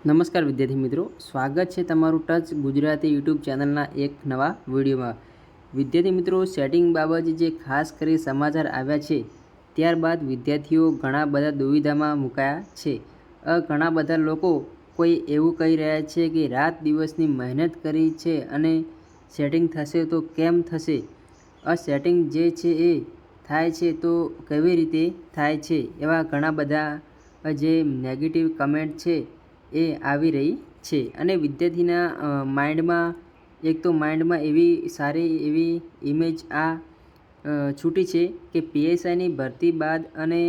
નમસ્કાર વિદ્યાર્થી મિત્રો, સ્વાગત છે તમારું ટચ ગુજરાતી યુટ્યુબ ચેનલના એક નવા વિડીયોમાં। વિદ્યાર્થી મિત્રો, સેટિંગ બાબતે જે ખાસ કરી સમાચાર આવ્યા છે ત્યારબાદ વિદ્યાર્થીઓ ઘણા બધા દુવિધામાં મુકાયા છે। ઘણા બધા લોકો કોઈ એવું કહી રહ્યા છે કે રાત દિવસની મહેનત કરી છે અને સેટિંગ થશે તો કેમ થશે? સેટિંગ જે છે એ થાય છે તો કેવી રીતે થાય છે? એવા ઘણા બધા જે નેગેટિવ કમેન્ટ છે એ આવી રહી છે અને વિદ્યાર્થીના માઇન્ડમાં એવી સારી એવી ઇમેજ છૂટી છે કે પીએસઆઈની ભરતી બાદ અને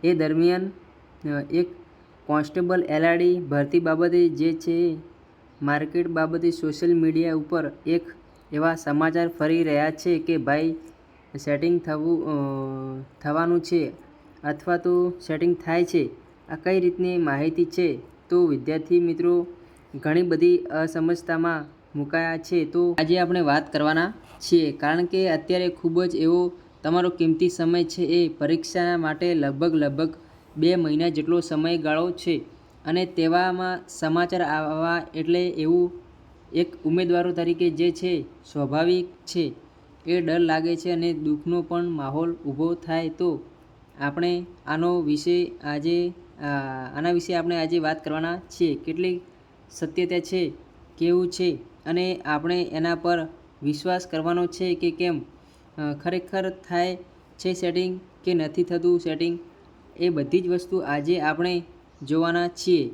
એ દરમિયાન એક કોન્સ્ટેબલ એલઆરડી ભરતી બાબતે જે છે માર્કેટ બાબતે સોશિયલ મીડિયા ઉપર એક એવા સમાચાર ફરી રહ્યા છે કે ભાઈ સેટિંગ થવાનું છે અથવા તો સેટિંગ થાય છે। આ કઈ રીતની માહિતી છે? તો વિદ્યાર્થી મિત્રો ઘણી બધી અસમજતામાં મુકાયા છે। તો આજે આપણે વાત કરવાના છીએ, કારણ કે અત્યારે ખૂબ જ એવો તમારો કિંમતી સમય છે એ પરીક્ષા માટે લગભગ 2 મહિના જેટલો સમયગાળો છે અને તેવામાં સમાચાર આવવા એટલે એવું એક ઉમેદવારો તરીકે જે છે સ્વાભાવિક છે એ ડર લાગે છે અને દુઃખનો પણ માહોલ ઊભો થાય। તો આપણે આના વિશે આપણે આજે વાત કરવાના છીએ। કેટલી સત્યતા છે, કેવું છે અને આપણે એના પર વિશ્વાસ કરવાનો છે કે કેમ? ખરેખર થાય છે સેટિંગ કે નથી થતું સેટિંગ? એ બધી જ વસ્તુ આજે આપણે જોવાના છીએ।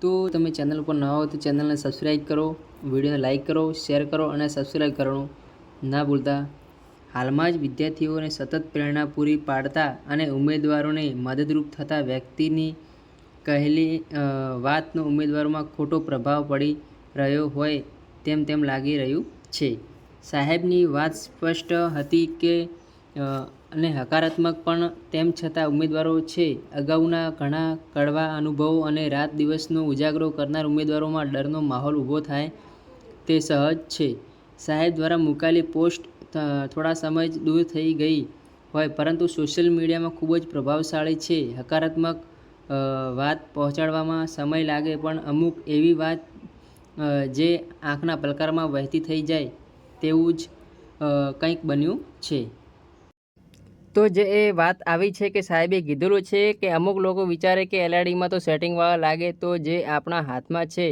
તો તમે ચેનલ પર નવા હો તો ચેનલને સબસ્ક્રાઈબ કરો, વિડીયોને લાઇક કરો, શેર કરો અને સબસ્ક્રાઈબ કરવાનું ના ભૂલતા। હાલમાં જ વિદ્યાર્થીઓને સતત પ્રેરણા પૂરી પાડતા અને ઉમેદવારોને મદદરૂપ થતા વ્યક્તિની કહેલી વાતનો ઉમેદવારોમાં ખોટો પ્રભાવ પડી રહ્યો હોય તેમ લાગી રહ્યું છે। સાહેબની વાત સ્પષ્ટ હતી કે અને હકારાત્મક પણ, તેમ છતાં ઉમેદવારો છે અગાઉના ઘણા કડવા અનુભવો અને રાત દિવસનો ઉજાગરો કરનાર ઉમેદવારોમાં ડરનો માહોલ ઊભો થાય તે સહજ છે। સાહેબ દ્વારા મુકાયેલી પોસ્ટ થોડા સમય જ દૂર થઈ ગઈ હોય પરંતુ સોશિયલ મીડિયામાં ખૂબ જ પ્રભાવશાળી છે। હકારાત્મક વાત પહોંચાડવામાં સમય લાગે પણ અમુક એવી વાત જે આંખના પલકારમાં વહેતી થઈ જાય તેવું જ કંઈક બન્યું છે। તો જે એ વાત આવી છે કે સાહેબે કીધેલું છે કે અમુક લોકો વિચારે કે એલઆરડીમાં તો સેટિંગવાળા લાગે તો જે આપણા હાથમાં છે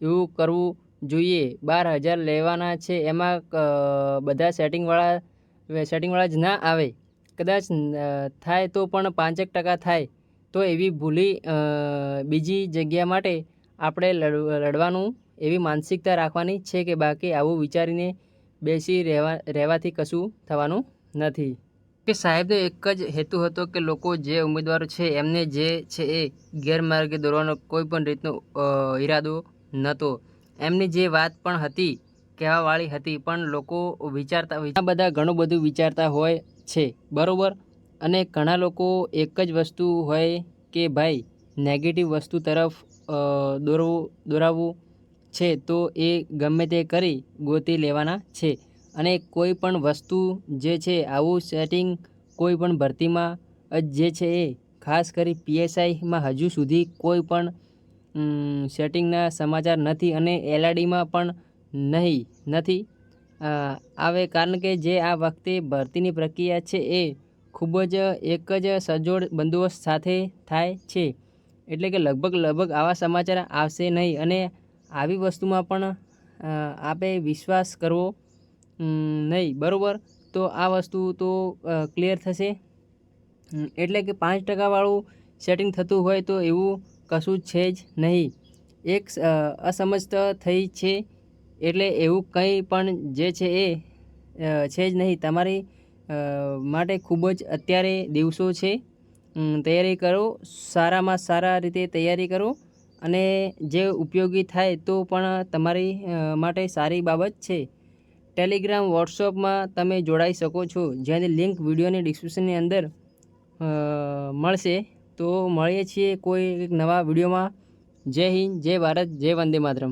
એવું કરવું જોઈએ। 12,000 લેવાના છે એમાં બધા સેટિંગવાળા જ ના આવે, કદાચ થાય તો પણ 5% થાય। તો એવી ભૂલી બીજી જગ્યા માટે આપણે લડવાનું એવી માનસિકતા રાખવાની છે કે બાકી આવું વિચારીને બેસી રહેવાથી કશું થવાનું નથી। કે સાહેબનો એક જ હેતુ હતો કે લોકો જે ઉમેદવારો છે એમને જે છે એ ગેરમાર્ગે દોરવાનો કોઈ પણ રીતનો ઈરાદો નહોતો। એમની જે વાત પણ હતી કહેવાવાળી હતી, પણ લોકો ઘણું બધું વિચારતા હોય છે, બરોબર? અને ઘણા લોકો એક જ વસ્તુ હોય કે ભાઈ નેગેટિવ વસ્તુ તરફ દોરાવવું છે તો એ ગમે તે કરી ગોતી લેવાના છે। અને કોઈ પણ વસ્તુ જે છે આવું સેટિંગ કોઈ પણ ભરતીમાં જે છે એ ખાસ કરી પીએસઆઈમાં હજુ સુધી કોઈ પણ સેટિંગના સમાચાર નથી અને એલઆરડીમાં પણ નથી આવે, કારણ કે જે આ વખતે ભરતીની પ્રક્રિયા છે એ ખૂબ જ એક જ સજોડ બંદોબસ્ત સાથે થાય છે। એટલે કે લગભગ આવા સમાચાર આવશે નહીં અને આવી વસ્તુમાં પણ આપણે વિશ્વાસ કરવો નહીં, બરાબર? તો આ વસ્તુ તો ક્લિયર થશે। એટલે કે 5% વાળું સેટિંગ થતું હોય તો એવું કશું છે જ નહીં। એક અસમજતા થઈ છે એટલે એવું કંઈ પણ જે છે એ છે જ નહીં। તમારી માટે ખૂબ જ અત્યારે દિવસો છે, તૈયારી કરો, સારામાં સારા રીતે તૈયારી કરો અને જે ઉપયોગી થાય તો પણ તમારી માટે સારી બાબત છે। ટેલિગ્રામ, વોટ્સઅપમાં તમે જોડાઈ શકો છો, જેની લિંક વિડીયોની ડિસ્ક્રિપ્શનની અંદર મળશે। તો મળીએ છીએ કોઈ એક નવા વિડીયોમાં। જય હિન્દ, જય ભારત, જય વંદે માતરમ।